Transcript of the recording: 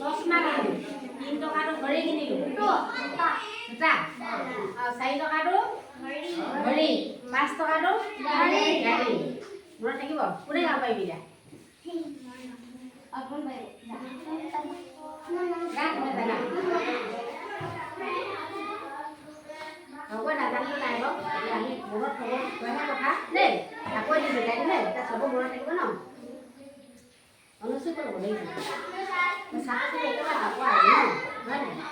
চশমা কিনিলোঁ 3 টকাটো ঘড়ী কিনিলোঁ জোতা 4 টকাটো ঘড়ী 5 টকাটো গাড়ী মনত থাকিব কোনে গাব পাৰিবি এতিয়া হ'ব নাজানিলোঁ নাই বাৰু আমি মনত থ'ব তইহে কথা দেই আকৌ দিছোঁ গাড়ী দেই এতিয়া চব মনত থাকিব ন অনুষ্ঠিত হ'ব লাগিব ছাত্ৰ ছাত্ৰী একেবাৰে আকৌ আহিব ন হয় নাই